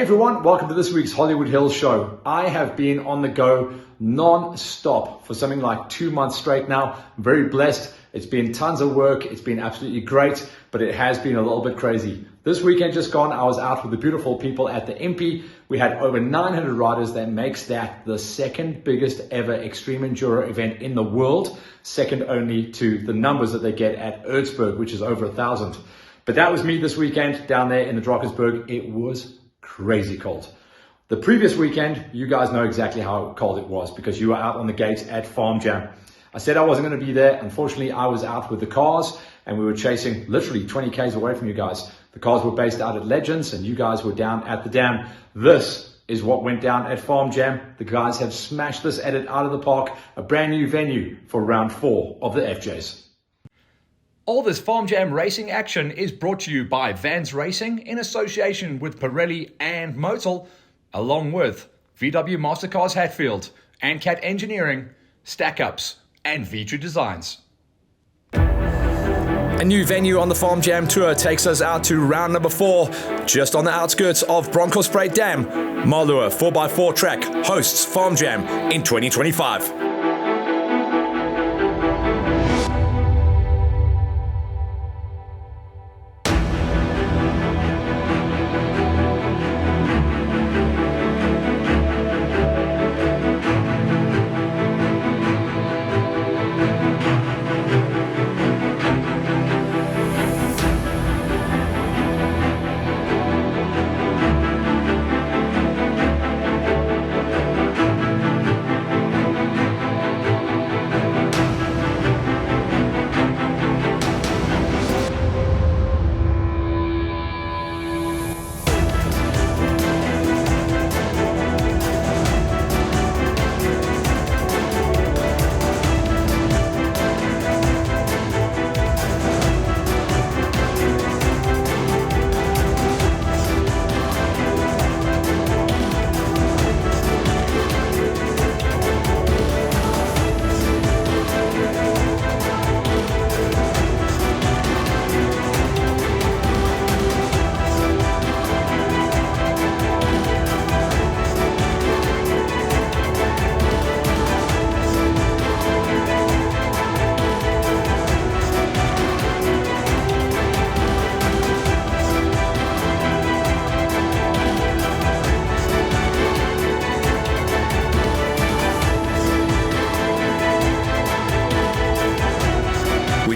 everyone, welcome to this week's Hollywood Hills show. I have been on the go non-stop for something like 2 months straight now. I'm very blessed. It's been tons of work. It's been absolutely great, but it has been a little bit crazy. This weekend just gone, I was out with the beautiful people at the MP. We had over 900 riders. That makes that the second biggest ever extreme enduro event in the world, second only to the numbers that they get at Erzberg, which is over 1,000. But that was me this weekend down there in the Drakensberg. It was crazy cold. The previous weekend, you guys know exactly how cold it was because you were out on the gates at Farm Jam. I said I wasn't going to be there. Unfortunately, I was out with the cars and we were chasing literally 20 Ks away from you guys. The cars were based out at Legends and you guys were down at the dam. This is what went down at Farm Jam. The guys have smashed this edit out of the park, a brand new venue for round 4 of the FJs. All this Farm Jam racing action is brought to you by Vans Racing in association with Pirelli and Motul, along with VW Mastercars Hatfield, ANCAT Engineering, Stack Ups, and V2 Designs. A new venue on the Farm Jam Tour takes us out to round number 4, just on the outskirts of Bronkhorstspruit Dam. Marlua 4x4 track hosts Farm Jam in 2025.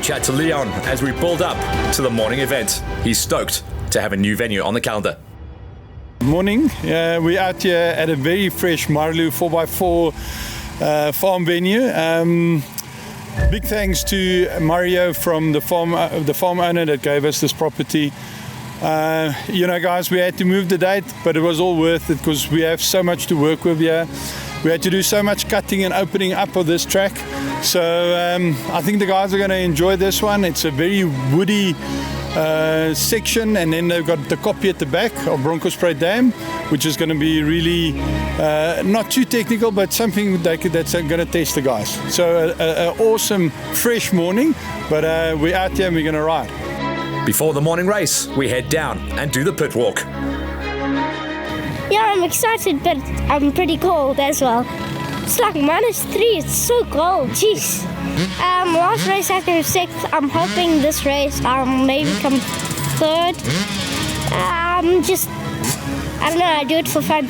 Chat to Leon as we build up to the morning event. He's stoked to have a new venue on the calendar. Morning, we're out here at a very fresh Marlu 4x4 farm venue. Big thanks to Mario from the farm owner that gave us this property. Guys, we had to move the date, but it was all worth it because we have so much to work with here. We had to do so much cutting and opening up of this track. So I think the guys are going to enjoy this one. It's a very woody section, and then they've got the copy at the back of Bronkhorstspruit Dam, which is going to be really not too technical, but something that's going to test the guys. So an awesome, fresh morning, but we're out here and we're going to ride. Before the morning race, we head down and do the pit walk. Yeah, I'm excited, but I'm pretty cold as well. It's like -3, it's so cold, jeez. Last race I came 6th. I'm hoping this race I'll maybe come 3rd. I don't know, I do it for fun.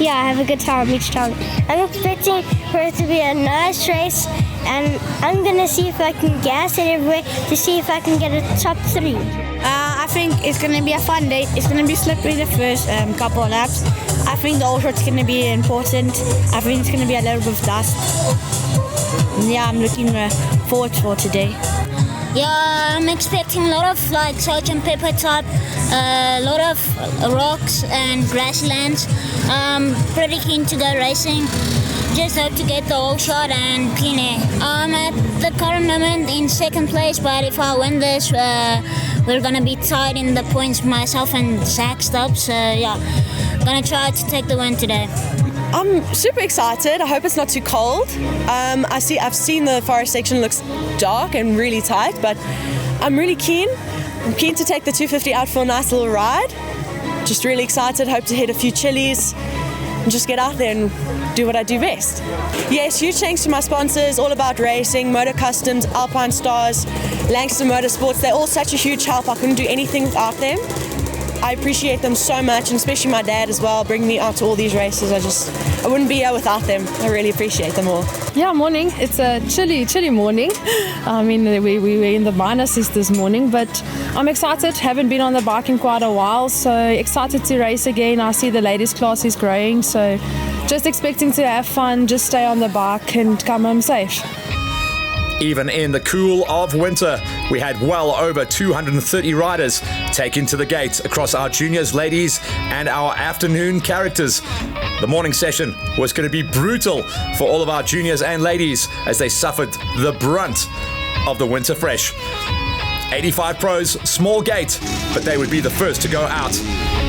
Yeah, I have a good time each time. I'm expecting for it to be a nice race, and I'm gonna see if I can gas it everywhere to see if I can get a top 3. I think it's going to be a fun day. It's going to be slippery the first couple of laps. I think the all shot's going to be important. I think it's going to be a little bit of dust. Yeah, I'm looking forward for today. Yeah, I'm expecting a lot of like salt and pepper type, a lot of rocks and grasslands. Pretty keen to go racing. Just hope to get the whole shot and clean air. I'm at the current moment in 2nd place, but if I win this, we're gonna be tied in the points, myself and Zach Stubbs. So yeah, gonna try to take the win today. I'm super excited. I hope it's not too cold. I've seen the forest section looks dark and really tight, but I'm really keen. I'm keen to take the 250 out for a nice little ride. just really excited. Hope to hit a few chilies and just get out there and do what I do best. Yes, huge thanks to my sponsors, All About Racing, Motor Customs, Alpine Stars, Langston Motorsports. They're all such a huge help. I couldn't do anything without them. I appreciate them so much, and especially my dad as well, bringing me out to all these races. I wouldn't be here without them. I really appreciate them all. Yeah, morning. It's a chilly morning. I mean, we were in the minuses this morning, but I'm excited. Haven't been on the bike in quite a while, so excited to race again. I see the ladies class is growing, so just expecting to have fun, just stay on the bike and come home safe. Even in the cool of winter, we had well over 230 riders taken to the gate across our juniors, ladies, and our afternoon characters. The morning session was going to be brutal for all of our juniors and ladies as they suffered the brunt of the winter fresh. 85 pros, small gate, but they would be the first to go out.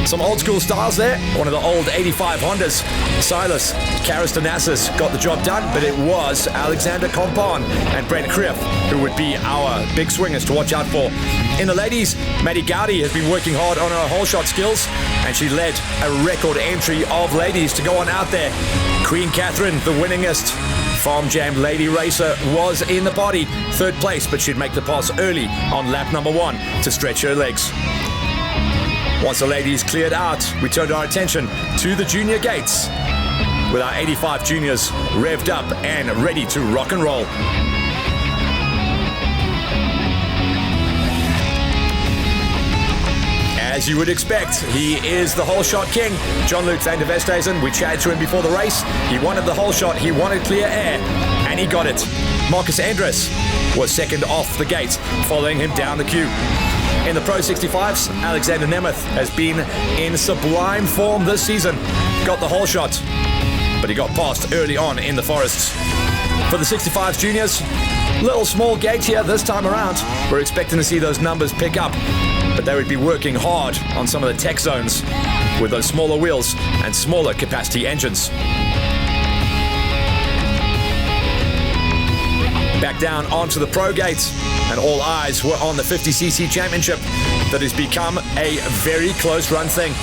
Some old school styles there. One of the old 85 Hondas. Silas Karastanassis got the job done, but it was Alexander Compan and Brent Krief who would be our big swingers to watch out for. In the ladies, Maddie Gowdy has been working hard on her whole shot skills, and she led a record entry of ladies to go on out there. Queen Catherine, the winningest Farm Jam lady racer, was in the body, third place, but she'd make the pass early on lap number 1 to stretch her legs. Once the ladies cleared out, we turned our attention to the junior gates with our 85 juniors revved up and ready to rock and roll. As you would expect, he is the whole shot king, Jean-Luc van der Westhuizen. We chatted to him before the race. He wanted the whole shot, he wanted clear air, and he got it. Marcus Andres was second off the gate, following him down the queue. In the Pro 65s, Alexander Nemeth has been in sublime form this season. Got the whole shot, but he got passed early on in the forests. For the 65s juniors, little small gate here this time around. We're expecting to see those numbers pick up, but they would be working hard on some of the tech zones with those smaller wheels and smaller capacity engines. Back down onto the Pro Gate, and all eyes were on the 50cc championship that has become a very close run thing.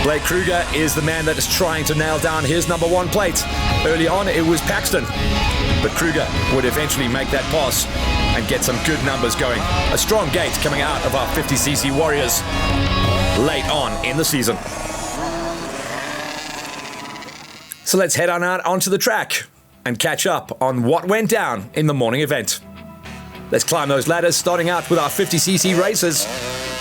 Blake Kruger is the man that is trying to nail down his number 1 plate. Early on it was Paxton, but Kruger would eventually make that pass and get some good numbers going. A strong gate coming out of our 50cc warriors late on in the season. So let's head on out onto the track and catch up on what went down in the morning event. Let's climb those ladders, starting out with our 50cc racers.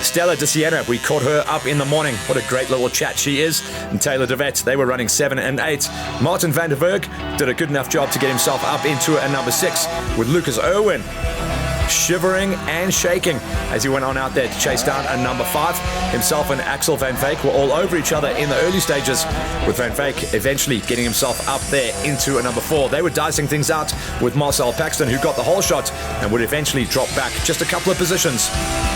Stella De Siena, we caught her up in the morning. What a great little chat she is. And Taylor DeVette, they were running 7 and 8. Martin van der Berg did a good enough job to get himself up into a number 6, with Lucas Irwin shivering and shaking as he went on out there to chase down a number 5. Himself and Axel van Veek were all over each other in the early stages, with van Veek eventually getting himself up there into a number 4. They were dicing things out with Marcel Paxton, who got the whole shot and would eventually drop back just a couple of positions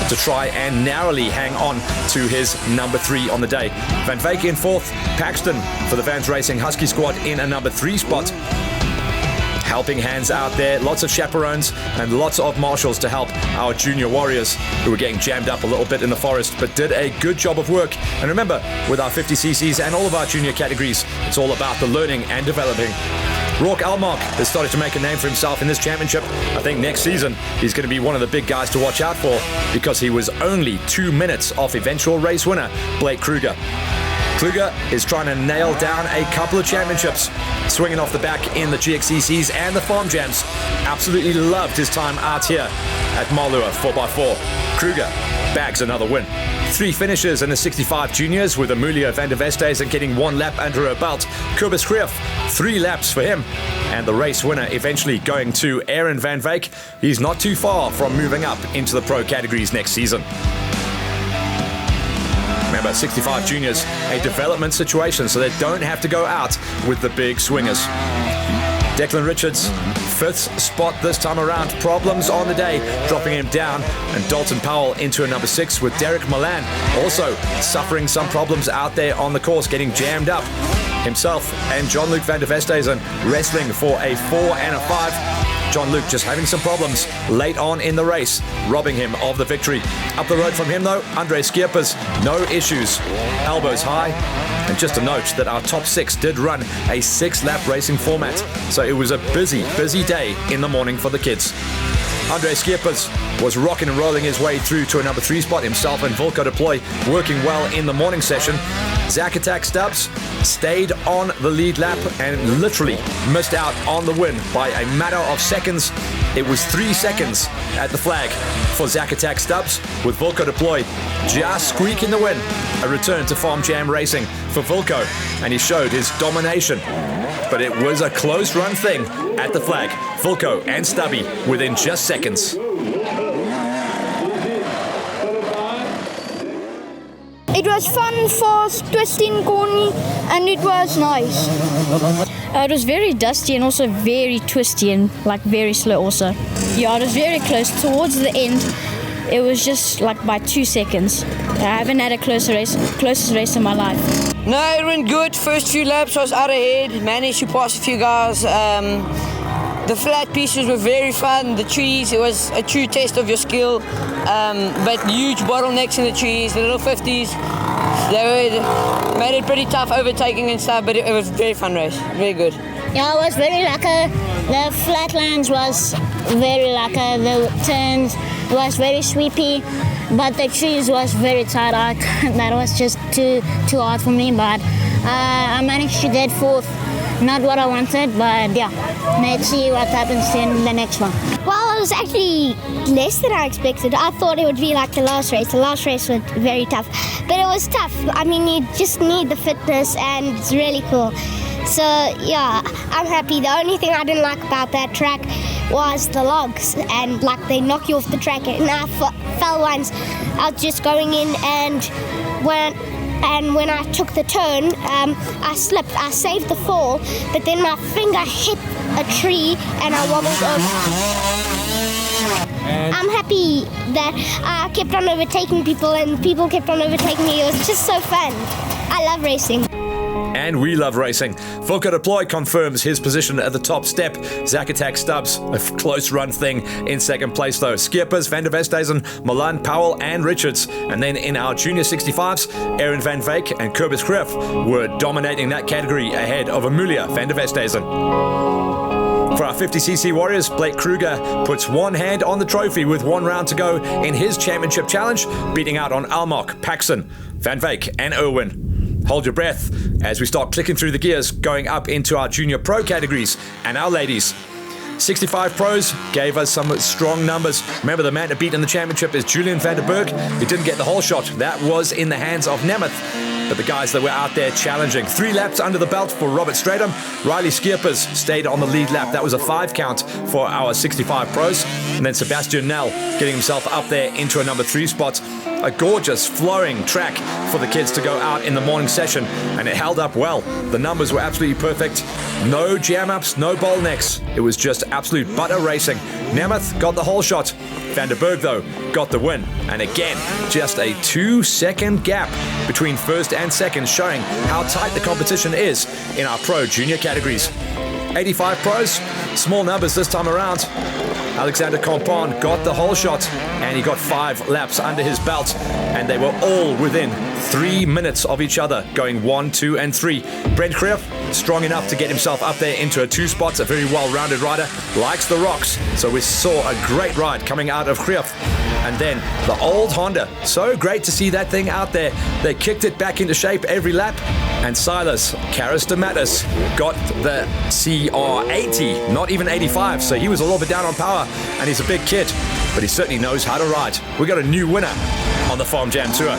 to try and narrowly hang on to his number 3 on the day. Van Veek in 4th, Paxton for the Vans Racing Husky squad in a number 3 spot. Helping hands out there, lots of chaperones and lots of marshals to help our junior warriors who were getting jammed up a little bit in the forest, but did a good job of work. And remember, with our 50cc's and all of our junior categories, it's all about the learning and developing. Rourke Almark has started to make a name for himself in this championship. I think next season he's going to be one of the big guys to watch out for, because he was only 2 minutes off eventual race winner Blake Kruger. Kruger is trying to nail down a couple of championships, swinging off the back in the GXCCs and the Farm Jams. Absolutely loved his time out here at Marlua 4x4. Kruger bags another win. 3 finishes in the 65 juniors, with Amelia van der Westhuizen getting 1 lap under her belt. Kobus Krief, 3 laps for him. And the race winner eventually going to Aaron van Veek. He's not too far from moving up into the pro categories next season. Remember, 65 juniors, a development situation, so they don't have to go out with the big swingers. Declan Richards, 5th spot this time around. Problems on the day, dropping him down. And Dalton Powell into a number 6, with Derek Milan also suffering some problems out there on the course, getting jammed up. Himself and Jean-Luc van der Westhuizen wrestling for a 4 and a 5. John Luke just having some problems late on in the race, robbing him of the victory. Up the road from him though, Andre Skierpers, no issues, elbows high. And just a note that our top 6 did run a 6-lap racing format, so it was a busy day in the morning for the kids. Andre Skierpers was rocking and rolling his way through to a number 3 spot. Himself and Wilco de Plooi working well in the morning session. Zach Attack Stubbs stayed on the lead lap and literally missed out on the win by a matter of seconds. It was 3 seconds at the flag for Zach Attack Stubbs, with Wilco de Plooi just squeaking the win. A return to Farm Jam Racing for Wilco, and he showed his domination. But it was a close run thing at the flag. Wilco and Stubby within just seconds. It was fun, fast, twisting, corny, and it was nice. It was very dusty and also very twisty and like very slow also. Yeah, it was very close. Towards the end, it was just like by 2 seconds. I haven't had a closest race in my life. No, it went good. First few laps I was out ahead, managed to pass a few guys. The flat pieces were very fun. The trees, it was a true test of your skill. But huge bottlenecks in the trees, the little 50s. They made it pretty tough overtaking and stuff, but it was a very fun race. Very good. Yeah, I was very lucky. The flatlands was very lucky. The turns was very sweepy, but the trees was very tight. That was just too hard for me, but I managed to get 4th. Not what I wanted, but yeah, let's see what happens in the next one. Well, it was actually less than I expected. I thought it would be like the last race. The last race was very tough, but it was tough. I mean, you just need the fitness, and it's really cool. So yeah, I'm happy. The only thing I didn't like about that track was the logs, and like they knock you off the track. And I fell once. I was just going in, and when I took the turn, I slipped. I saved the fall, but then my finger hit a tree and I wobbled over. I'm happy that I kept on overtaking people and people kept on overtaking me. It was just so fun. I love racing. And we love racing. Wilco de Plooi confirms his position at the top step. Zach Attack Stubbs, a close run thing in second place though. Skierpers, Van der Westhuizen, Milan, Powell and Richards. And then in our junior 65s, Aaron van Wyk and Kobus Griff were dominating that category ahead of Amelia Van der Westhuizen. For our 50cc Warriors, Blake Kruger puts one hand on the trophy with 1 round to go in his championship challenge, beating out on Almok, Paxson, Van Wyk and Irwin. Hold your breath as we start clicking through the gears, going up into our junior pro categories and our ladies. 65 pros gave us some strong numbers. Remember, the man to beat in the championship is Julian van der Berg. He didn't get the whole shot. That was in the hands of Nemeth. But the guys that were out there challenging. 3 laps under the belt for Robert Stratham. Riley Skierpers stayed on the lead lap. That was a 5 count for our 65 pros. And then Sebastian Nell getting himself up there into a number 3 spot. A gorgeous flowing track for the kids to go out in the morning session, and it held up well. The numbers were absolutely perfect. No jam ups, no bottlenecks. It was just absolute butter racing. Nemeth got the whole shot. Van der Berg, though, got the win. And again, just a 2-second gap between first and second, showing how tight the competition is in our pro junior categories. 85 pros, small numbers this time around. Alexander Compon got the whole shot, and he got 5 laps under his belt, and they were all within 3 minutes of each other, going 1, 2, and 3. Brent Griff, strong enough to get himself up there into a 2 spots, a very well-rounded rider, likes the rocks, so we saw a great ride coming out of Griff. And then the old Honda, so great to see that thing out there. They kicked it back into shape every lap, and Silas Karastamatis got the CR80, not even 85, so he was a little bit down on power, and he's a big kid, but he certainly knows how to ride. We got a new winner on the Farm Jam Tour.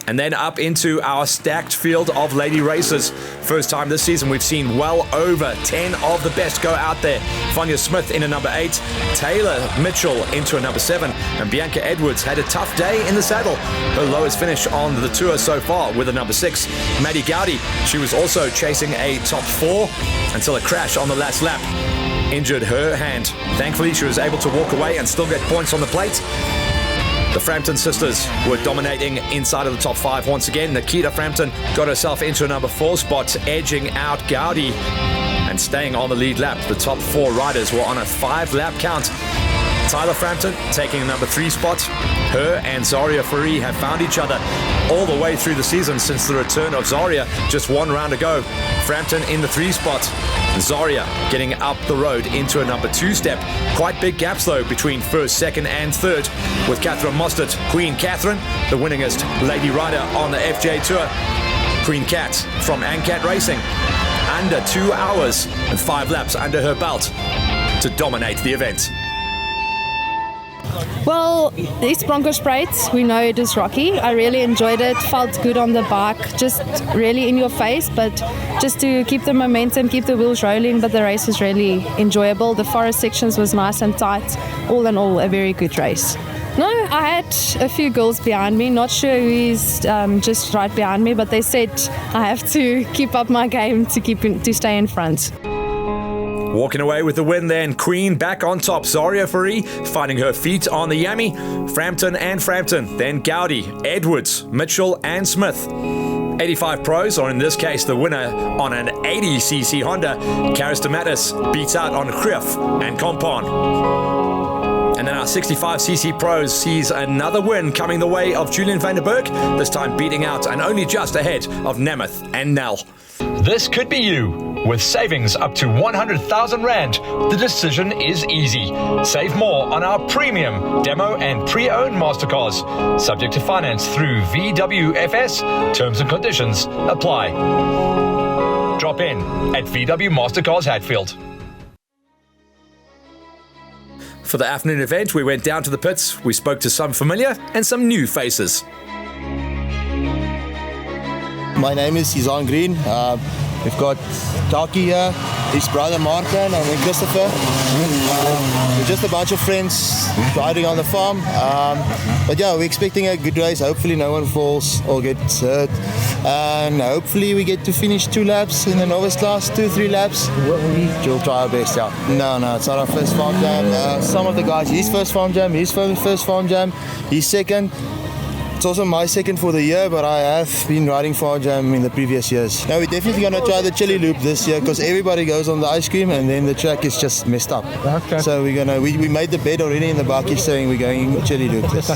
And then up into our stacked field of lady racers. First time this season we've seen well over 10 of the best go out there. Vanya Smith in a number 8, Taylor Mitchell into a number 7, and Bianca Edwards had a tough day in the saddle. Her lowest finish on the tour so far with a number 6. Maddie Gowdy, she was also chasing a top 4 until a crash on the last lap injured her hand. Thankfully she was able to walk away and still get points on the plate. The Frampton sisters were dominating inside of the top 5 once again. Nikita Frampton got herself into a number 4 spot, edging out Gowdy. And And staying on the lead lap, the top 4 riders were on a 5-lap count. Tyler Frampton taking number 3 spot. Her and Zaria Farie have found each other all the way through the season since the return of Zaria just 1 round ago. Frampton in the 3 spot. Zaria getting up the road into a number 2 step. Quite big gaps though between 1st, 2nd and 3rd, with Catherine Mostert, Queen Catherine, the winningest lady rider on the FJ Tour. Queen Cat from Ancat Racing, under 2 hours and 5 laps under her belt to dominate the event. Well, it's Bronkhorstspruit. We know it is rocky. I really enjoyed it. Felt good on the bike. Just really in your face, but just to keep the momentum, keep the wheels rolling. But the race was really enjoyable. The forest sections was nice and tight. All in all, a very good race. No, I had a few girls behind me. Not sure who is just right behind me, but they said I have to keep up my game to stay in front. Walking away with the win then, Queen back on top. Zaria Farie finding her feet on the yammy. Frampton, then Gowdy, Edwards, Mitchell and Smith. 85 pros, or in this case the winner on an 80cc Honda, Karis Mattis beats out on Krief and Kompon. And then our 65cc pros sees another win coming the way of Julian van der Berg, this time beating out and only just ahead of Nemeth and Nell. This could be you. With savings up to 100,000 Rand, the decision is easy. Save more on our premium, demo and pre-owned Mastercars. Subject to finance through VWFS. Terms and conditions apply. Drop in at VW Mastercars Hatfield. For the afternoon event, we went down to the pits. We spoke to some familiar and some new faces. My name is Izan Green. We've got Taki here, his brother Martin, and then Christopher. We're just a bunch of friends riding on the farm. But yeah, we're expecting a good race. Hopefully no one falls or gets hurt. And hopefully we get to finish 2 laps in the novice class, 2-3 laps. We'll try our best, yeah. No, it's not our first farm jam. Some of the guys, his first farm jam, his first farm jam, his second. It's also my second for the year, but I have been riding farm jam in the previous years. Now we're definitely going to try the chili loop this year because everybody goes on the ice cream and then the track is just messed up. Okay. So we made the bed already in the bakkie saying we're going chili loop this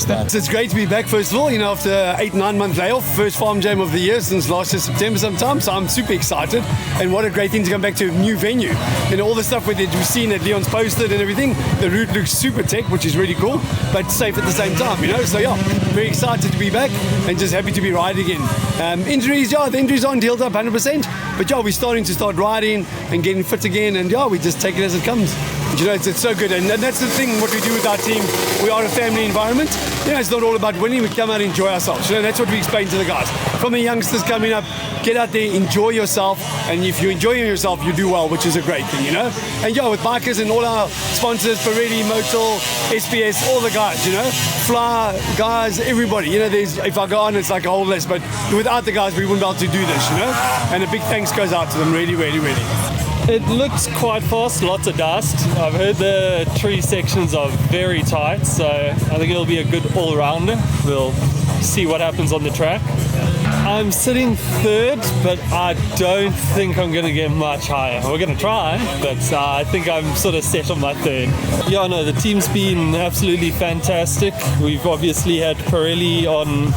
time. It's great to be back first of all, after 8-9 month layoff, first farm jam of the year since last year September sometime, so I'm super excited. And what a great thing to come back to a new venue. All the stuff that we've seen that Leon's posted and everything, the route looks super tech, which is really cool, but safe at the same time, so yeah, very excited to be back and just happy to be riding again. Injuries, the injuries aren't healed up 100%, but we're starting to start riding and getting fit again, and we just take it as it comes. It's so good, and that's the thing, what we do with our team. We are a family environment. It's not all about winning, we come out and enjoy ourselves. That's what we explain to the guys. From the youngsters coming up, get out there, enjoy yourself, and if you're enjoying yourself, you do well, which is a great thing, And with bikers and all our sponsors, Pirelli, Motul, SPS, all the guys, Fly, guys, everybody, if I go on, it's like a whole list, but without the guys, we wouldn't be able to do this, And a big thanks goes out to them, really, really, really. It looks quite fast, lots of dust. I've heard the tree sections are very tight, so I think it'll be a good all-rounder. We'll see what happens on the track. I'm sitting 3rd, but I don't think I'm going to get much higher. We're going to try, but I think I'm sort of set on my 3rd. Yeah, no, the team's been absolutely fantastic. We've obviously had Pirelli on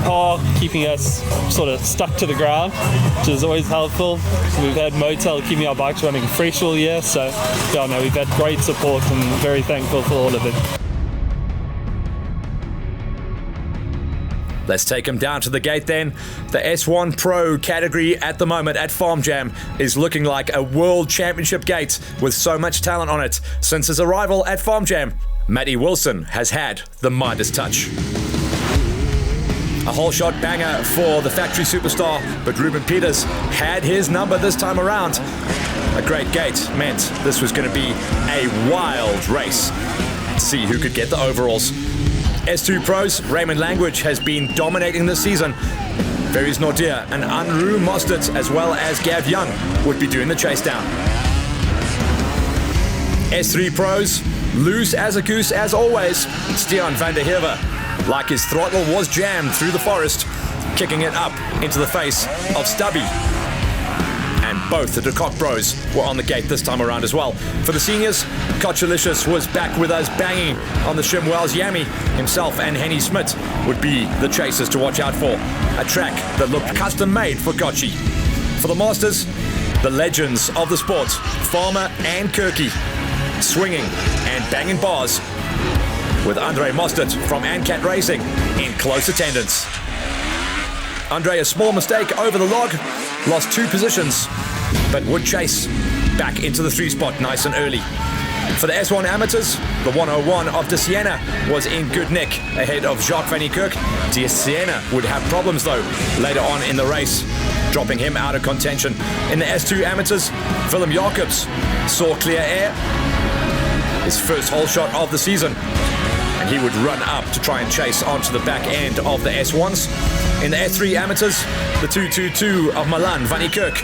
par, keeping us sort of stuck to the ground, which is always helpful. We've had Motel keeping our bikes running fresh all year, so we've had great support and very thankful for all of it. Let's take him down to the gate then. The S1 Pro category at the moment at Farm Jam is looking like a World Championship gate with so much talent on it. Since his arrival at Farm Jam, Matty Wilson has had the Midas touch. A whole shot banger for the factory superstar, but Ruben Peters had his number this time around. A great gate meant this was going to be a wild race. Let's see who could get the overalls. S2 Pros, Raymond Language has been dominating this season. Ferries Nordia and Unruh Mostert, as well as Gav Young, would be doing the chase down. S3 Pros, loose as a goose as always. Stian van der Heever, like his throttle was jammed through the forest, kicking it up into the face of Stubby. And and both the De Kock bros were on the gate this time around as well. For the seniors, Kotchalicious was back with us banging on the Shimwells. Yami himself and Henny Smith would be the chasers to watch out for. A track that looked custom made for Kochi. For the Masters, the legends of the sport, Farmer and Kirky, swinging and banging bars, with Andre Mostert from Ancat Racing in close attendance. Andre, a small mistake over the log, lost 2 positions, but would chase back into the 3 spot nice and early. For the S1 amateurs, the 101 of De Siena was in good nick ahead of Jacques van Niekerk. De Siena would have problems though later on in the race, dropping him out of contention. In the S2 amateurs, Willem Jacobs saw clear air, his first hole shot of the season, and he would run up to try and chase onto the back end of the S1s. In the S3 amateurs, the 222 of Milan van Niekerk,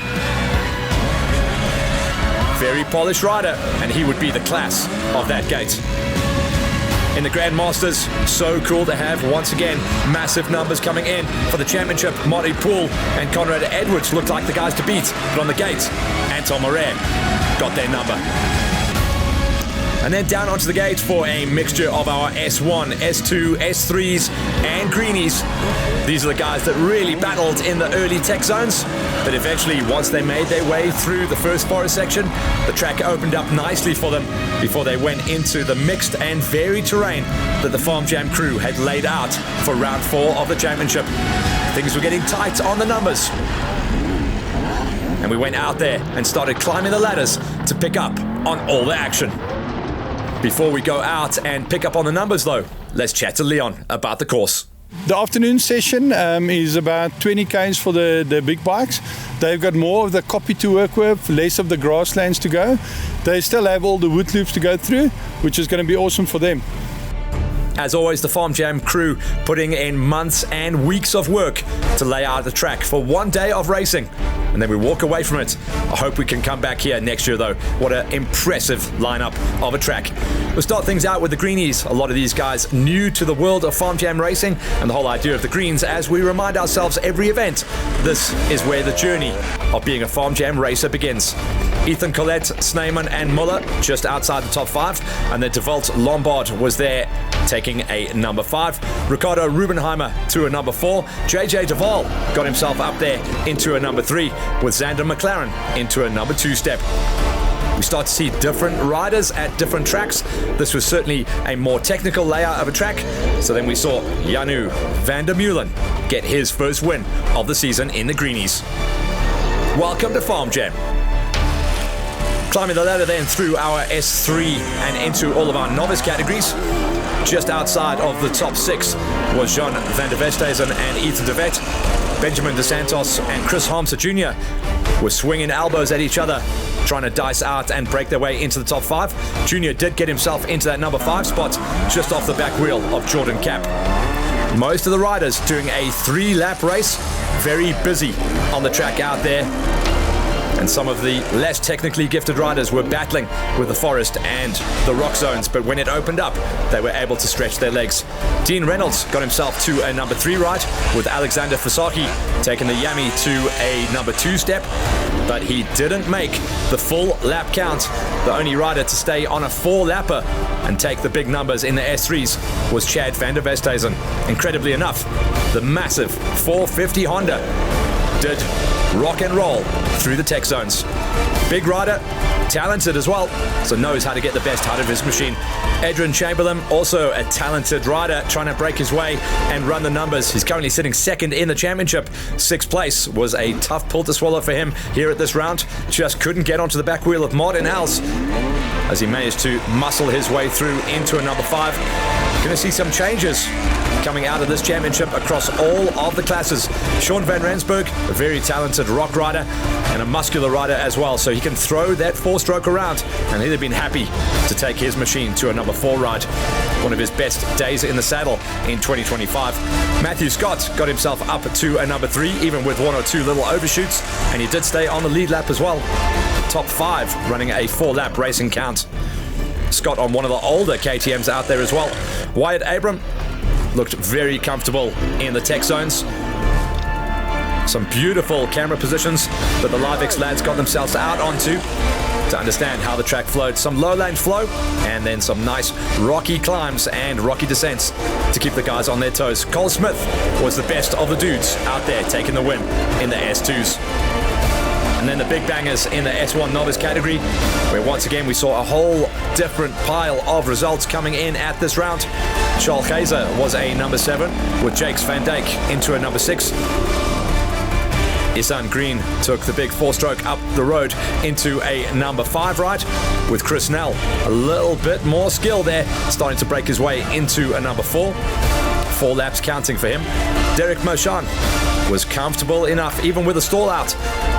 very polished rider, and he would be the class of that gate. In the Grandmasters, so cool to have once again massive numbers coming in for the championship. Marty Poole and Conrad Edwards looked like the guys to beat, but on the gate, Anton Moret got their number. And then down onto the gate for a mixture of our S1, S2, S3s and greenies. These are the guys that really battled in the early tech zones, but eventually once they made their way through the first forest section, the track opened up nicely for them before they went into the mixed and varied terrain that the Farm Jam crew had laid out for round 4 of the championship. Things were getting tight on the numbers, and we went out there and started climbing the ladders to pick up on all the action. Before we go out and pick up on the numbers though, let's chat to Leon about the course. The afternoon session is about 20 k's for the big bikes. They've got more of the copy to work with, less of the grasslands to go. They still have all the wood loops to go through, which is going to be awesome for them. As always, the Farm Jam crew putting in months and weeks of work to lay out the track for one day of racing, and then we walk away from it. I hope we can come back here next year though. What an impressive lineup of a track. We'll start things out with the greenies. A lot of these guys new to the world of Farm Jam racing and the whole idea of the greens, as we remind ourselves every event, this is where the journey of being a Farm Jam racer begins. Ethan Collette, Sneeman and Muller just outside the top 5, and then DeVault Lombard was there taking a number 5. Ricardo Rubenheimer to a number 4. JJ Duval got himself up there into a number 3, with Xander McLaren into a number 2 step. We start to see different riders at different tracks. This was certainly a more technical layout of a track. So then we saw Janu van der Meulen get his first win of the season in the greenies. Welcome to Farm Jam. Climbing the ladder then through our S3 and into all of our novice categories. Just outside of the top 6 was Jean van der Westhuizen and Ethan de Vet. Benjamin De Santos and Chris Harmser Jr. were swinging elbows at each other, trying to dice out and break their way into the top 5. Junior did get himself into that number 5 spot, just off the back wheel of Jordan Cap. Most of the riders doing a 3-lap race, very busy on the track out there. And some of the less technically gifted riders were battling with the forest and the rock zones, but when it opened up, they were able to stretch their legs. Dean Reynolds got himself to a number 3 ride, with Alexander Fasaki taking the Yami to a number 2 step, but he didn't make the full lap count. The only rider to stay on a 4-lapper and take the big numbers in the S3s was Chad van der Westhuizen. Incredibly enough, the massive 450 Honda did rock and roll through the tech zones. Big rider, talented as well, so knows how to get the best out of his machine. Adrian Chamberlain, also a talented rider, trying to break his way and run the numbers. He's currently sitting 2nd in the championship. 6th place was a tough pill to swallow for him here at this round. Just couldn't get onto the back wheel of Martin Els as he managed to muscle his way through into a number 5. Going to see some changes coming out of this championship across all of the classes. Sean van Rensburg, a very talented rock rider and a muscular rider as well, so he can throw that 4-stroke around, and he'd have been happy to take his machine to a number 4 ride. One of his best days in the saddle in 2025. Matthew Scott got himself up to a number 3, even with 1 or 2 little overshoots, and he did stay on the lead lap as well. Top 5 running a 4-lap racing count. Scott on one of the older KTMs out there as well. Wyatt Abram looked very comfortable in the tech zones. Some beautiful camera positions that the LiveX lads got themselves out onto to understand how the track flowed. Some low lane flow and then some nice rocky climbs and rocky descents to keep the guys on their toes. Cole Smith was the best of the dudes out there taking the win in the S2s. And then the big bangers in the S1 novice category, where once again we saw a whole different pile of results coming in at this round. Charles Kaiser was a number 7 with Jakes Van Dijk into a number 6. Isan Green took the big 4-stroke up the road into a number 5 ride, with Chris Nell a little bit more skill there, starting to break his way into a number 4. 4 laps counting for him. Derek Moshan was comfortable enough, even with a stall out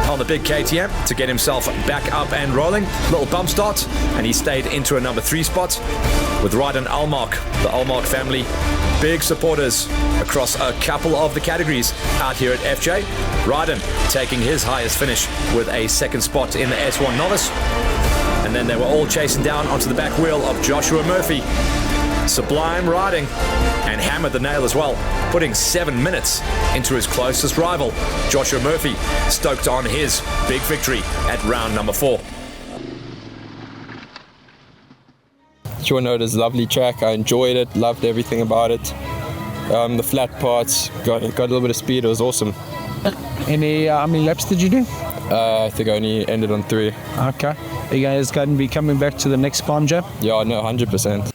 on the big KTM, to get himself back up and rolling. Little bump start, and he stayed into a number 3 spot with Ryden Almark, the Almark family. Big supporters across a couple of the categories out here at FJ. Ryden taking his highest finish with a 2nd spot in the S1 novice. And then they were all chasing down onto the back wheel of Joshua Murphy. Sublime riding and hammered the nail as well, putting 7 minutes into his closest rival. Joshua Murphy stoked on his big victory at round number 4. Short notice, lovely track. I enjoyed it, loved everything about it. The flat parts, got a little bit of speed. It was awesome. How many laps did you do? I think I only ended on 3. Okay. Are you guys going to be coming back to the next Farm Jam? Yeah, no, 100%.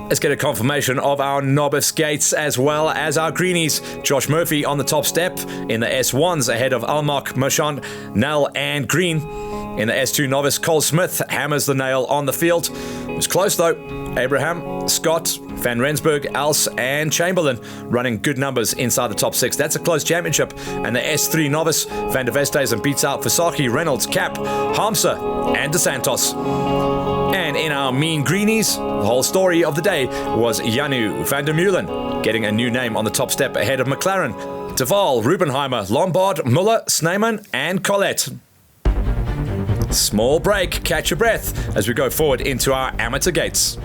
Let's get a confirmation of our novice gates as well as our greenies. Josh Murphy on the top step in the S1s ahead of Almark, Moshan, Nell and Green. In the S2 novice, Cole Smith hammers the nail on the field. It was close though. Abraham, Scott, Van Rensburg, Als and Chamberlain running good numbers inside the top 6. That's a close championship. And the S3 novice, Van der Westhuizen beats out Fasaki, Reynolds, Cap, Hamza and DeSantos. And in our mean greenies, the whole story of the day was Janu van der Meulen getting a new name on the top step ahead of McLaren, Deval, Rubenheimer, Lombard, Muller, Sneeman and Collette. Small break, catch your breath as we go forward into our amateur gates.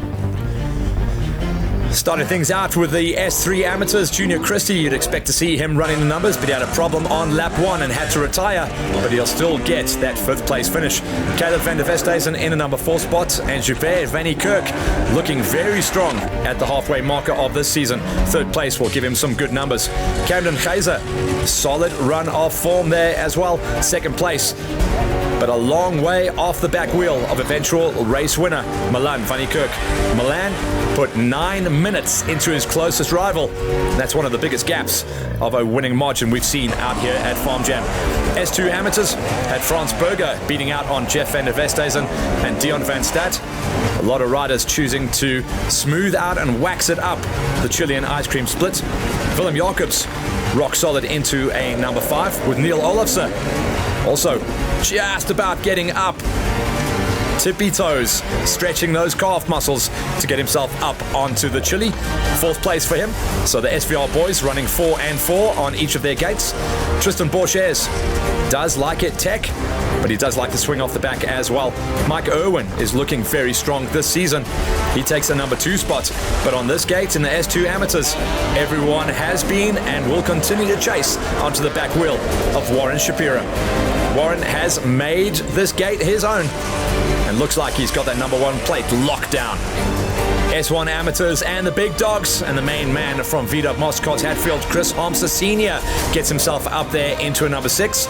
Starting things out with the S3 amateurs, Junior Christie. You'd expect to see him running the numbers, but he had a problem on lap 1 and had to retire, but he'll still get that 5th place finish. Caleb van der Westhuizen in a number 4 spot, and Joubert Van Kirk looking very strong at the halfway marker of this season. 3rd place will give him some good numbers. Camden Kaiser, solid run of form there as well. 2nd place, but a long way off the back wheel of eventual race winner Milan Van Kirk. Milan put 9 minutes into his closest rival. That's one of the biggest gaps of a winning margin we've seen out here at Farm Jam. S2 amateurs had Frans Berger beating out on Jeff van der Westhuizen and Dion van Stad. A lot of riders choosing to smooth out and wax it up the Chilean ice cream split. Willem Jacobs rock solid into a number 5 with Neil Olafsen also just about getting up. Tippy toes, stretching those calf muscles to get himself up onto the Chile. 4th place for him. So the SVR boys running 4 and 4 on each of their gates. Tristan Borges does like it tech, but he does like to swing off the back as well. Mike Irwin is looking very strong this season. He takes a number 2 spot, but on this gate in the S2 amateurs, everyone has been and will continue to chase onto the back wheel of Warren Shapiro. Warren has made this gate his own and looks like he's got that number 1 plate locked down. S1 amateurs and the big dogs, and the main man from VW Mastercars Hatfield, Chris Hamza Sr. gets himself up there into a number 6.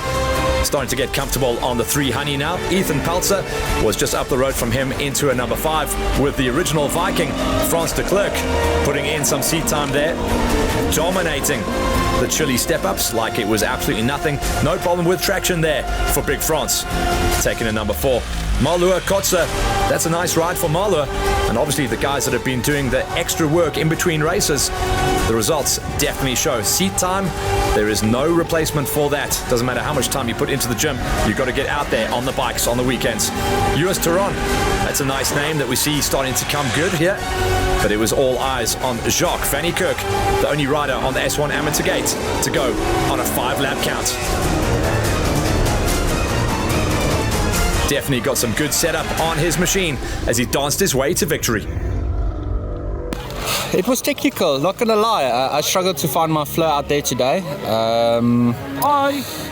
Starting to get comfortable on the 3 honey now. Ethan Peltzer was just up the road from him into a number 5 with the original Viking, Frans de Klerk, putting in some seat time there, dominating the Chile step-ups like it was absolutely nothing. No problem with traction there for Big France, taking a number 4. Malua Kotze, that's a nice ride for Malua, and obviously the guys that have been doing the extra work in between races, the results definitely show. Seat time, there is no replacement for that. Doesn't matter how much time you put into the gym, you've got to get out there on the bikes on the weekends. US Tehran, that's a nice name that we see starting to come good here, but it was all eyes on Jacques Van Kirk, the only rider on the S1 amateur gate to go on a 5-lap count. Definitely got some good setup on his machine as he danced his way to victory. It was technical, not gonna lie. I struggled to find my flow out there today. A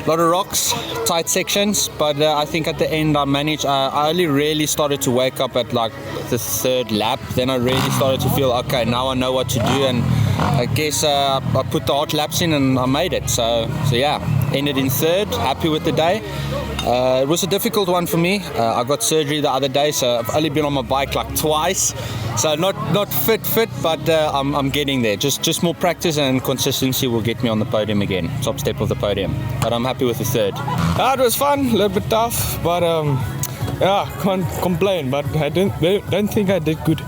lot of rocks, tight sections, but I think at the end I managed. I only really started to wake up at like the third lap. Then I really started to feel, okay, now I know what to do, and I guess I put the hard laps in and I made it. So yeah, ended in third, happy with the day. It was a difficult one for me. I got surgery the other day, so I've only been on my bike like twice. So not fit, but I'm getting there. Just more practice and consistency will get me on the podium again, top step of the podium. But I'm happy with the third. It was fun, a little bit tough, but yeah, can't complain. But I don't think I did good.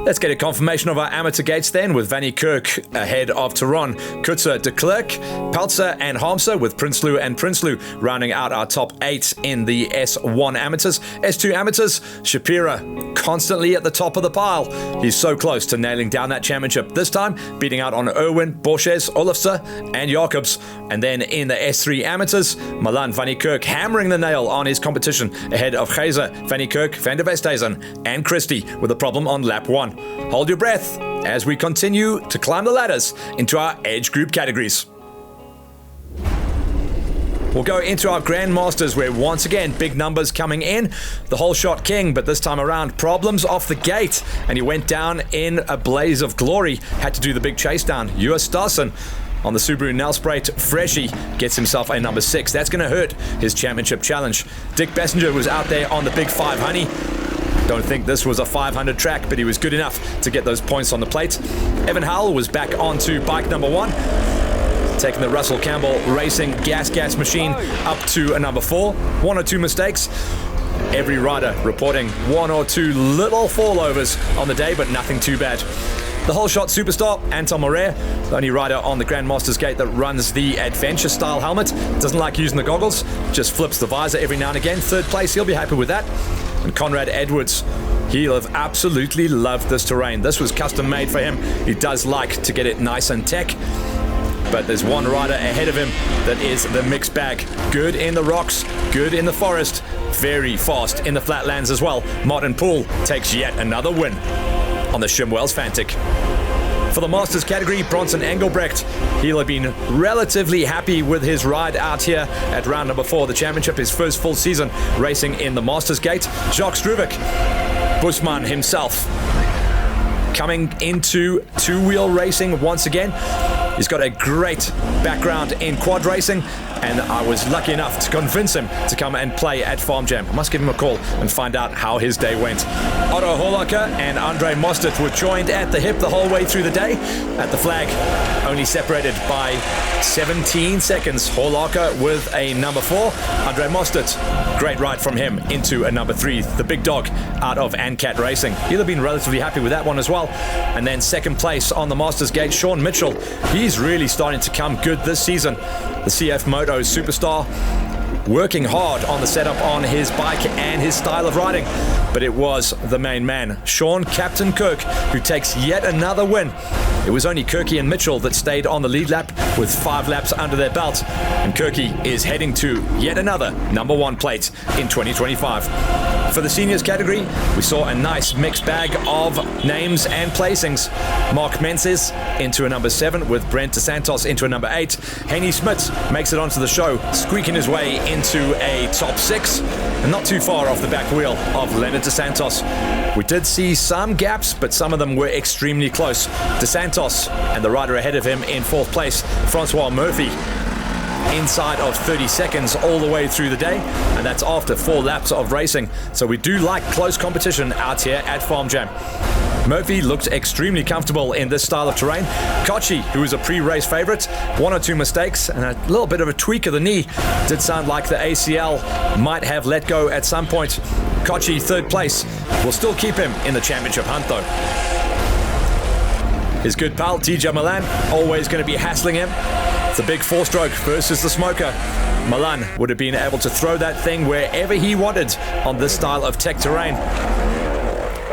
Let's get a confirmation of our amateur gates then, with Vannie Kirk ahead of Teron, Kutzer, de Klerk, Peltzer and Harmser, with Prinsloo and Prinsloo rounding out our top 8 in the S1 amateurs. S2 amateurs, Shapira constantly at the top of the pile. He's so close to nailing down that championship, this time beating out on Erwin, Borges, Olofse and Jacobs. And then in the S3 amateurs, Milan Vannie Kirk hammering the nail on his competition ahead of Geyser, Vannie Kirk, Van der Westhuizen and Christie with a problem on lap 1. Hold your breath as we continue to climb the ladders into our age group categories. We'll go into our Grandmasters, where once again big numbers coming in. The whole shot king, but this time around problems off the gate, and he went down in a blaze of glory. Had to do the big chase down. Joas Stassen on the Subaru Nelspruit Freshie gets himself a number 6. That's going to hurt his championship challenge. Dick Bessinger was out there on the big 5 honey. Don't think this was a 500 track, but he was good enough to get those points on the plate. Evan Howell was back onto bike number 1, taking the Russell Campbell Racing gas machine up to a number 4. 1 or 2 mistakes. Every rider reporting 1 or 2 little fallovers on the day, but nothing too bad. The whole shot superstar, Anton Morer, the only rider on the Grandmasters gate that runs the adventure style helmet. Doesn't like using the goggles, just flips the visor every now and again. 3rd place, he'll be happy with that. And Conrad Edwards, he'll have absolutely loved this terrain. This was custom made for him. He does like to get it nice and tech. But there's one rider ahead of him that is the mixed bag. Good in the rocks, good in the forest, very fast in the flatlands as well. Martin Poole takes yet another win on the Shimwells Fantic. For the Masters category, Bronson Engelbrecht, he'll have been relatively happy with his ride out here at round number 4 of the championship, his first full season racing in the Masters gate. Jacques Struwik, Bushman himself, coming into 2-wheel racing once again. He's got a great background in quad racing, and I was lucky enough to convince him to come and play at Farm Jam. I must give him a call and find out how his day went. Otto Hollacker and Andre Mostert were joined at the hip the whole way through the day. At the flag, only separated by 17 seconds. Hollacker with a number 4. Andre Mostert, great ride from him into a number 3. The big dog out of Ancat Racing. He'll have been relatively happy with that one as well. And then 2nd place on the Masters gate, Sean Mitchell. He's really starting to come good this season. The CF Moto superstar, working hard on the setup on his bike and his style of riding. But it was the main man, Sean Captain Kirk, who takes yet another win. It was only Kirky and Mitchell that stayed on the lead lap with 5 laps under their belt. And Kirky is heading to yet another number 1 plate in 2025. For the seniors category, we saw a nice mixed bag of names and placings. Mark Menzies into a number 7 with Brent DeSantos into a number 8. Haney Smith makes it onto the show, squeaking his way into a top 6, and not too far off the back wheel of Leonard DeSantos. We did see some gaps, but some of them were extremely close. DeSantos and the rider ahead of him in 4th place, Francois Murphy, inside of 30 seconds all the way through the day, and that's after 4 laps of racing. So we do like close competition out here at Farm Jam. Murphy looked extremely comfortable in this style of terrain. Kochi, who was a pre-race favorite, 1 or 2 mistakes and a little bit of a tweak of the knee. Did sound like the ACL might have let go at some point. Kochi, 3rd place. We'll still keep him in the championship hunt though. His good pal, TJ Milan, always going to be hassling him. It's a big 4-stroke versus the smoker. Milan would have been able to throw that thing wherever he wanted on this style of tech terrain.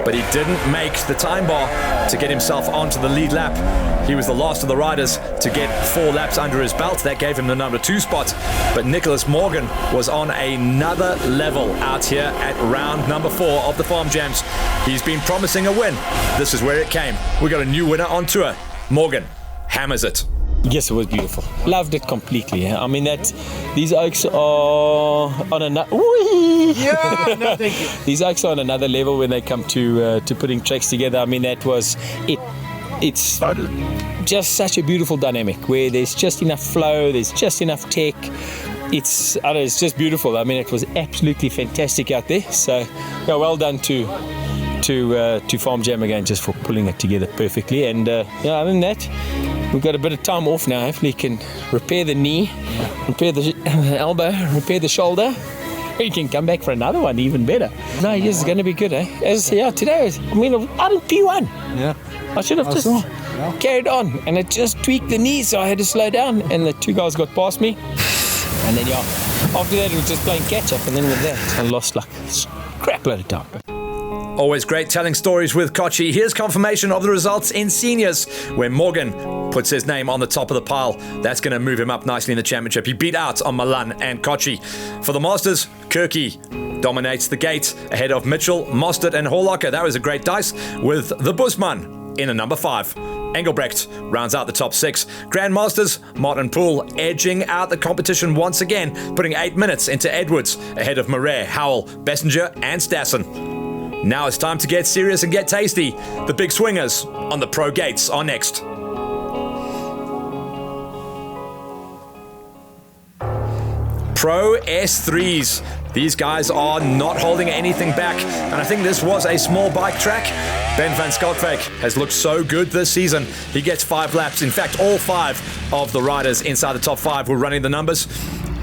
but he didn't make the time bar to get himself onto the lead lap. He was the last of the riders to get 4 laps under his belt. That gave him the number 2 spot. But Nicholas Morgan was on another level out here at round number 4 of the Farm Jams. He's been promising a win. This is where it came. We got a new winner on tour. Morgan hammers it. Yes, it was beautiful. Loved it completely. I mean, these oaks are on another. Yeah, no, thank you. These oaks are on another level when they come to putting tracks together. I mean, that was it. It's just such a beautiful dynamic where there's just enough flow, there's just enough tech. It's just beautiful. I mean, it was absolutely fantastic out there. So, yeah, well done to Farm Jam again, just for pulling it together perfectly. And other than that, we've got a bit of time off now. Hopefully, can repair the knee, repair the elbow, repair the shoulder. We can come back for another one, even better. No, yes, it's going to be good, eh? Today, I mean, I did P1. Yeah. I should have just carried on, and it just tweaked the knee, so I had to slow down, and the 2 guys got past me. And then, after that, it was just playing catch-up, and then with that, I lost like a crap load of time. Always great telling stories with Kochi. Here's confirmation of the results in seniors, where Morgan puts his name on the top of the pile. That's going to move him up nicely in the championship. He beat out on Milan and Kochi. For the Masters, Kirky dominates the gate ahead of Mitchell, Mostert and Horlocker. That was a great dice with the Busman in a number 5. Engelbrecht rounds out the top 6. Grandmasters, Martin Poole edging out the competition once again, putting 8 minutes into Edwards ahead of Marais, Howell, Bessinger and Stassen. Now it's time to get serious and get tasty. The big swingers on the pro gates are next. Pro S3s. These guys are not holding anything back, and I think this was a small bike track. Ben van Schalkwyk has looked so good this season. He gets 5 laps. In fact, all 5 of the riders inside the top 5 were running the numbers.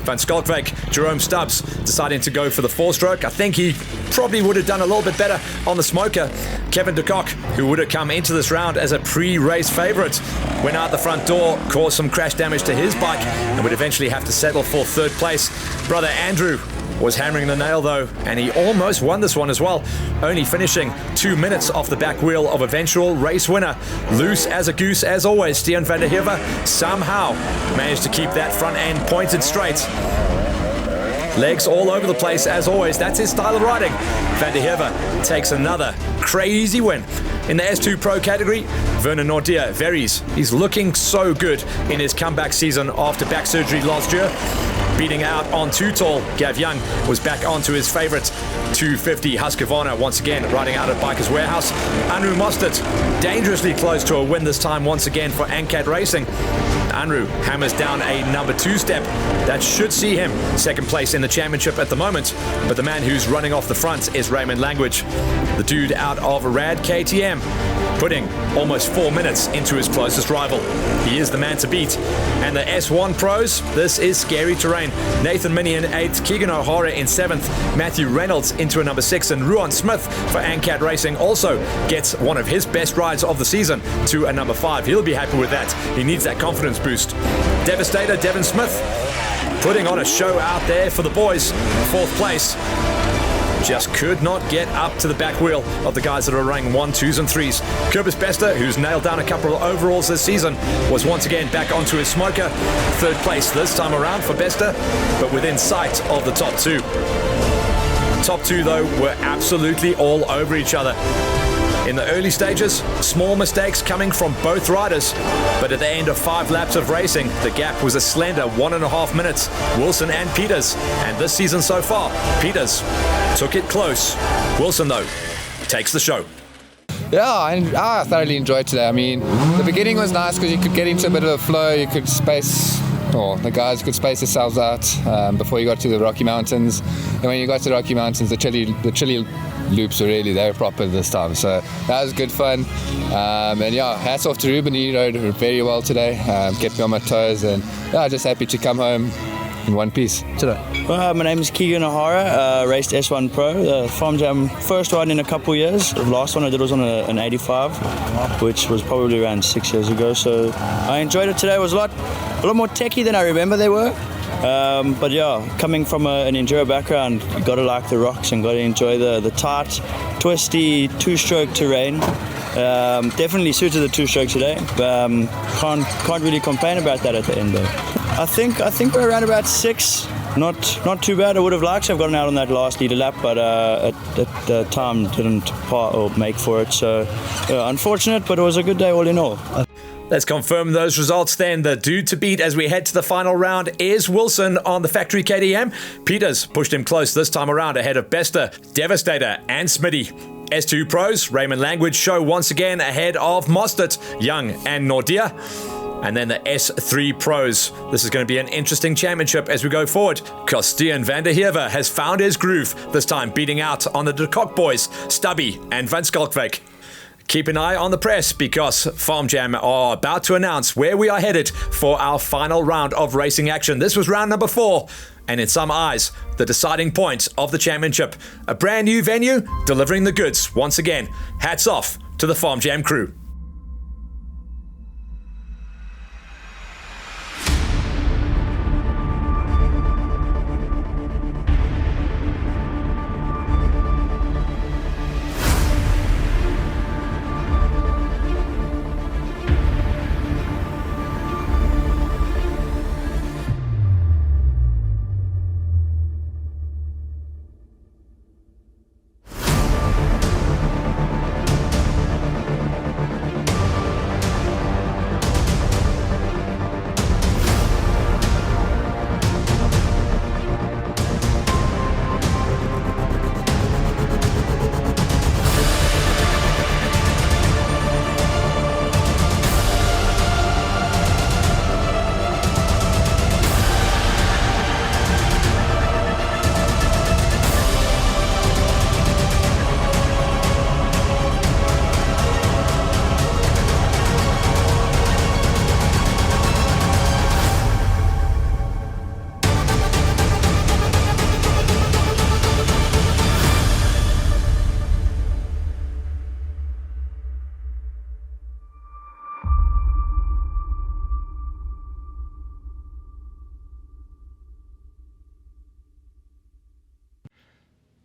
Van Schalkwyk, Jerome Stubbs deciding to go for the 4-stroke. I think he probably would have done a little bit better on the smoker. Kevin de Kock, who would have come into this round as a pre-race favourite, went out the front door, caused some crash damage to his bike, and would eventually have to settle for 3rd place. Brother Andrew was hammering the nail though, and he almost won this one as well, only finishing 2 minutes off the back wheel of eventual race winner. Loose as a goose as always, Stian van der Heever somehow managed to keep that front end pointed straight. Legs all over the place as always, that's his style of riding. Van der Heever takes another crazy win. In the S2 Pro category, Vernon Nordia varies. He's looking so good in his comeback season after back surgery last year. Beating out on 2 tall, Gav Young was back onto his favourite 250 Husqvarna once again, riding out at Bikers Warehouse. Anru Mostert dangerously close to a win this time once again for Ancat Racing. Anru hammers down a number 2 step. That should see him 2nd place in the championship at the moment, but the man who's running off the front is Raymond Language, the dude out of Rad KTM, putting almost 4 minutes into his closest rival. He is the man to beat. And the S1 Pros, this is scary terrain. Nathan Minnie in 8th, Keegan O'Hara in 7th, Matthew Reynolds into a number 6, and Ruan Smith for Ancat Racing also gets one of his best rides of the season to a number 5. He'll be happy with that. He needs that confidence boost. Devastator Devin Smith putting on a show out there for the boys. 4th place. Just could not get up to the back wheel of the guys that are running 1, 2s and 3s. Kurbis Bester, who's nailed down a couple of overalls this season, was once again back onto his smoker. 3rd place this time around for Bester, but within sight of the top 2. Top 2, though, were absolutely all over each other. In the early stages, small mistakes coming from both riders, but at the end of 5 laps of racing, the gap was a slender 1.5 minutes. Wilson and Peters, and this season so far, Peters took it close. Wilson, though, takes the show. Yeah, I thoroughly enjoyed today. I mean, the beginning was nice because you could get into a bit of a flow, you could space, or the guys could space themselves out before you got to the Rocky Mountains. And when you got to the Rocky Mountains, the chilly loops were really, they were proper this time. So that was good fun. And yeah, hats off to Ruben. He rode very well today, kept me on my toes, and yeah, just happy to come home in one piece today. My name is Keegan O'Hara, raced S1 Pro, the Farm Jam first ride in a couple years. The last one I did was on an 85, which was probably around 6 years ago. So I enjoyed it today. It was a lot more techy than I remember they were. But yeah, coming from an enduro background, you got to like the rocks and got to enjoy the tight, twisty, two-stroke terrain. Definitely suited the two-stroke today. Can't really complain about that at the end though. I think we're around about 6. Not too bad. I would have liked to have gotten out on that last leader lap, but at the time didn't make for it. So unfortunate, but it was a good day all in all. Let's confirm those results then. The dude to beat as we head to the final round is Wilson on the factory KTM. Peters pushed him close this time around ahead of Bester, Devastator and Smitty. S2 Pros, Raymond Language show once again ahead of Mostert, Young and Nordia. And then the S3 Pros. This is going to be an interesting championship as we go forward. Kostian van der Heever has found his groove, this time beating out on the De Kock boys, Stubby and Van Skalkwijk. Keep an eye on the press because Farm Jam are about to announce where we are headed for our final round of racing action. This was round number 4, and in some eyes, the deciding point of the championship. A brand new venue, delivering the goods once again. Hats off to the Farm Jam crew.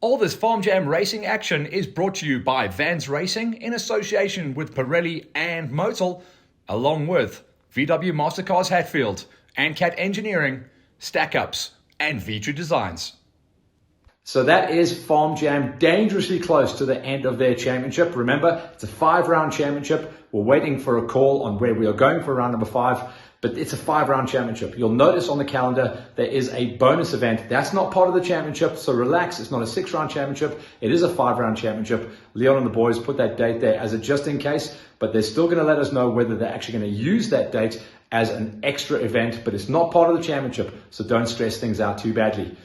All this Farm Jam racing action is brought to you by Vans Racing in association with Pirelli and Motul, along with VW Mastercars Hatfield, ANCAT Engineering, Stack Ups, and V2 Designs. So that is Farm Jam dangerously close to the end of their championship. Remember, it's a 5-round championship. We're waiting for a call on where we are going for round number 5. But it's a 5-round championship. You'll notice on the calendar there is a bonus event. That's not part of the championship, so relax. It's not a 6-round championship. It is a 5-round championship. Leon and the boys put that date there as a just in case, but they're still going to let us know whether they're actually going to use that date as an extra event, but it's not part of the championship, so don't stress things out too badly.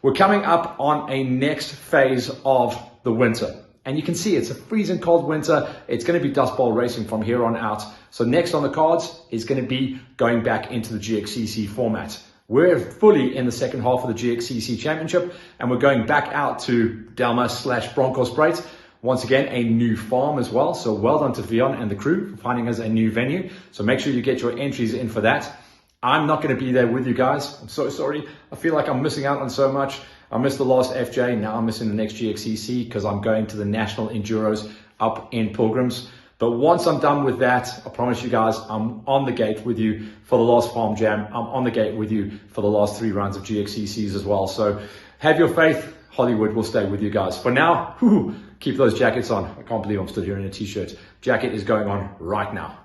We're coming up on a next phase of the winter. And you can see it's a freezing cold winter. It's going to be Dust Bowl racing from here on out. So next on the cards is going to be going back into the GXCC format. We're fully in the second half of the GXCC Championship, and we're going back out to Delma/Bronkhorstspruit. Once again, a new farm as well. So well done to Vion and the crew for finding us a new venue. So make sure you get your entries in for that. I'm not going to be there with you guys. I'm so sorry. I feel like I'm missing out on so much. I missed the last FJ. Now I'm missing the next GXCC because I'm going to the National Enduros up in Pilgrims. But once I'm done with that, I promise you guys, I'm on the gate with you for the last Farm Jam. I'm on the gate with you for the last 3 rounds of GXCCs as well. So have your faith. Hollywood will stay with you guys. For now, keep those jackets on. I can't believe I'm still here in a t-shirt. Jacket is going on right now.